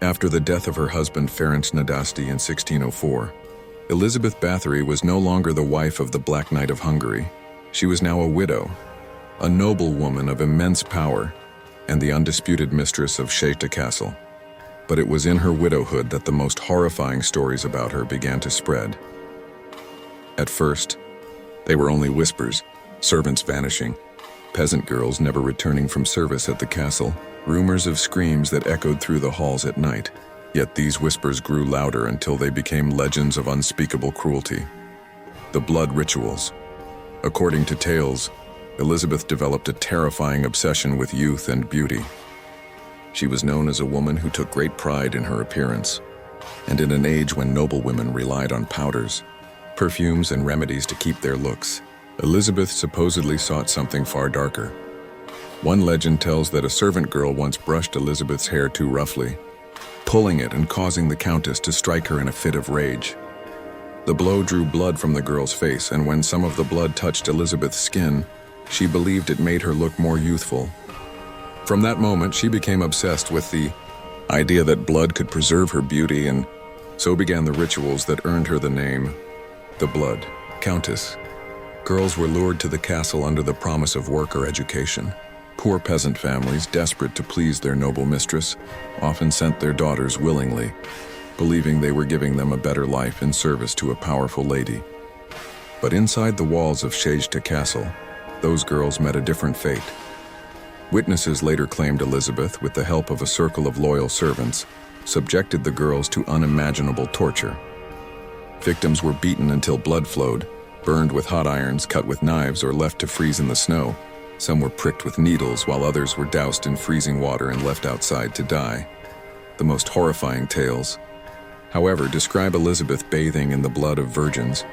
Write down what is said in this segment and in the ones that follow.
After the death of her husband Ferenc Nadasti in 1604, Elizabeth Bathory was no longer the wife of the Black Knight of Hungary. She was now a widow, a noble woman of immense power, and the undisputed mistress of Szejta Castle. But it was in her widowhood that the most horrifying stories about her began to spread. At first, they were only whispers, servants vanishing, peasant girls never returning from service at the castle, rumors of screams that echoed through the halls at night. Yet these whispers grew louder until they became legends of unspeakable cruelty. The blood rituals. According to tales, Elizabeth developed a terrifying obsession with youth and beauty. She was known as a woman who took great pride in her appearance, and in an age when noble women relied on powders, perfumes, and remedies to keep their looks, Elizabeth supposedly sought something far darker. One legend tells that a servant girl once brushed Elizabeth's hair too roughly, pulling it and causing the Countess to strike her in a fit of rage. The blow drew blood from the girl's face, and when some of the blood touched Elizabeth's skin, she believed it made her look more youthful. From that moment, she became obsessed with the idea that blood could preserve her beauty, and so began the rituals that earned her the name, the Blood Countess. Girls were lured to the castle under the promise of work or education. Poor peasant families, desperate to please their noble mistress, often sent their daughters willingly, believing they were giving them a better life in service to a powerful lady. But inside the walls of Szejta Castle, those girls met a different fate. Witnesses later claimed Elizabeth, with the help of a circle of loyal servants, subjected the girls to unimaginable torture. Victims were beaten until blood flowed, burned with hot irons, cut with knives, or left to freeze in the snow. Some were pricked with needles, while others were doused in freezing water and left outside to die. The most horrifying tales, however, describe Elizabeth bathing in the blood of virgins,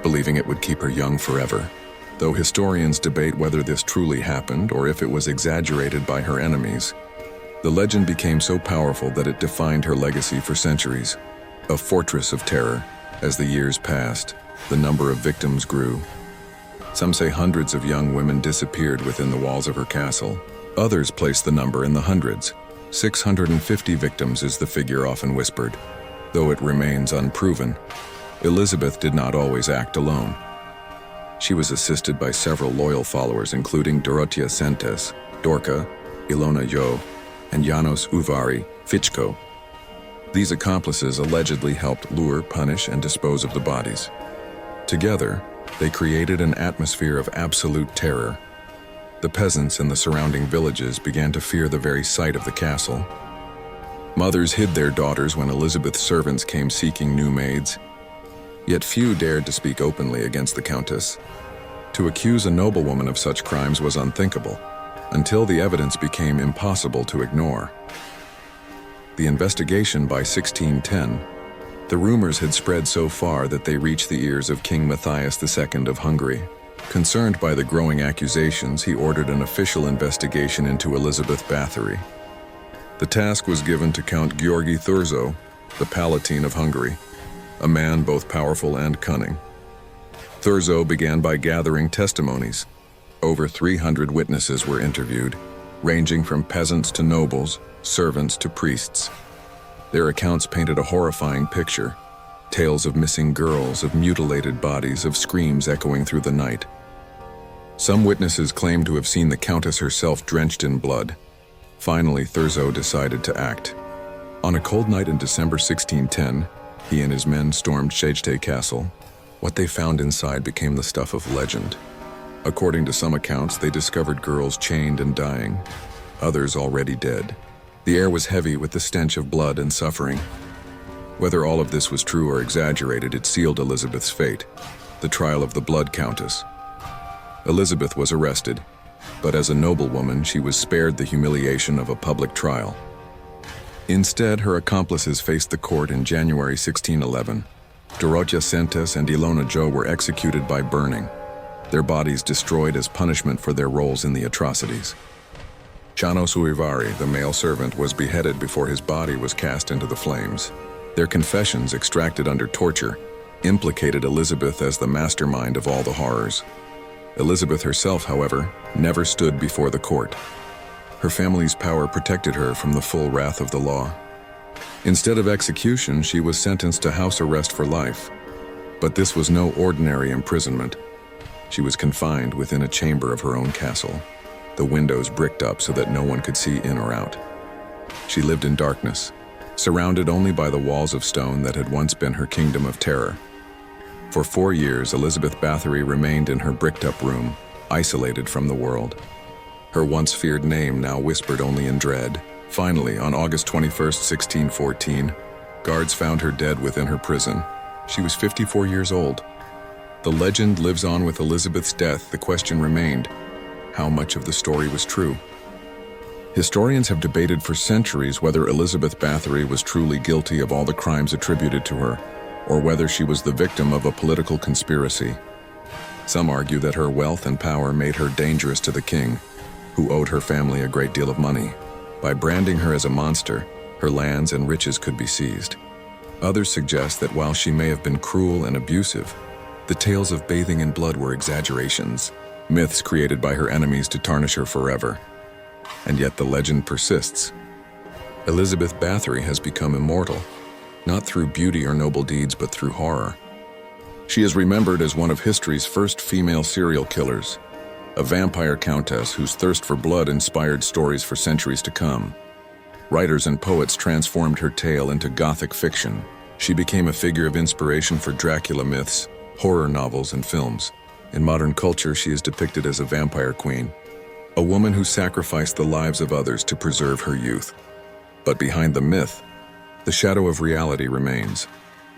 believing it would keep her young forever. Though historians debate whether this truly happened or if it was exaggerated by her enemies, the legend became so powerful that it defined her legacy for centuries. A fortress of terror. As the years passed, the number of victims grew. Some say hundreds of young women disappeared within the walls of her castle. Others place the number in the hundreds. 650 victims is the figure often whispered. Though it remains unproven, Elizabeth did not always act alone. She was assisted by several loyal followers, including Dorothea Sentes, Dorka, Ilona Jo, and Janos Uvari Fichko. These accomplices allegedly helped lure, punish, and dispose of the bodies. Together, they created an atmosphere of absolute terror. The peasants in the surrounding villages began to fear the very sight of the castle. Mothers hid their daughters when Elizabeth's servants came seeking new maids. Yet few dared to speak openly against the Countess. To accuse a noblewoman of such crimes was unthinkable, until the evidence became impossible to ignore. The investigation by 1610, the rumors had spread so far that they reached the ears of King Matthias II of Hungary. Concerned by the growing accusations, he ordered an official investigation into Elizabeth Bathory. The task was given to Count György Thurzó, the Palatine of Hungary, a man both powerful and cunning. Thurzó began by gathering testimonies. Over 300 witnesses were interviewed, ranging from peasants to nobles, servants to priests. Their accounts painted a horrifying picture. Tales of missing girls, of mutilated bodies, of screams echoing through the night. Some witnesses claimed to have seen the Countess herself drenched in blood. Finally, Thurzó decided to act. On a cold night in December 1610, he and his men stormed Szejta Castle. What they found inside became the stuff of legend. According to some accounts, they discovered girls chained and dying, others already dead. The air was heavy with the stench of blood and suffering. Whether all of this was true or exaggerated, it sealed Elizabeth's fate, the trial of the Blood Countess. Elizabeth was arrested, but as a noblewoman, she was spared the humiliation of a public trial. Instead, her accomplices faced the court in January 1611. Dorothea Sentes and Ilona Jo were executed by burning, their bodies destroyed as punishment for their roles in the atrocities. Janos Uvari, the male servant, was beheaded before his body was cast into the flames. Their confessions, extracted under torture, implicated Elizabeth as the mastermind of all the horrors. Elizabeth herself, however, never stood before the court. Her family's power protected her from the full wrath of the law. Instead of execution, she was sentenced to house arrest for life. But this was no ordinary imprisonment. She was confined within a chamber of her own castle, the windows bricked up so that no one could see in or out. She lived in darkness, surrounded only by the walls of stone that had once been her kingdom of terror. For 4 years, Elizabeth Bathory remained in her bricked-up room, isolated from the world. Her once feared name now whispered only in dread. Finally, on August 21, 1614, guards found her dead within her prison. She was 54 years old. The legend lives on with Elizabeth's death. The question remained, how much of the story was true? Historians have debated for centuries whether Elizabeth Bathory was truly guilty of all the crimes attributed to her, or whether she was the victim of a political conspiracy. Some argue that her wealth and power made her dangerous to the king, who owed her family a great deal of money. By branding her as a monster, her lands and riches could be seized. Others suggest that while she may have been cruel and abusive, the tales of bathing in blood were exaggerations, myths created by her enemies to tarnish her forever. And yet the legend persists. Elizabeth Bathory has become immortal, not through beauty or noble deeds, but through horror. She is remembered as one of history's first female serial killers, a vampire countess whose thirst for blood inspired stories for centuries to come. Writers and poets transformed her tale into Gothic fiction. She became a figure of inspiration for Dracula myths, horror novels, and films. In modern culture, she is depicted as a vampire queen, a woman who sacrificed the lives of others to preserve her youth. But behind the myth, the shadow of reality remains.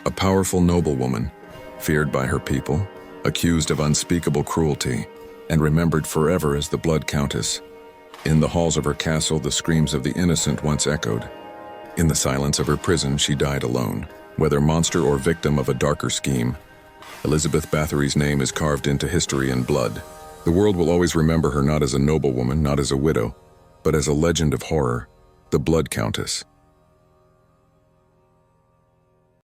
A powerful noblewoman, feared by her people, accused of unspeakable cruelty, and remembered forever as the Blood Countess. In the halls of her castle, the screams of the innocent once echoed. In the silence of her prison, she died alone. Whether monster or victim of a darker scheme, Elizabeth Bathory's name is carved into history in blood. The world will always remember her not as a noblewoman, not as a widow, but as a legend of horror, the Blood Countess.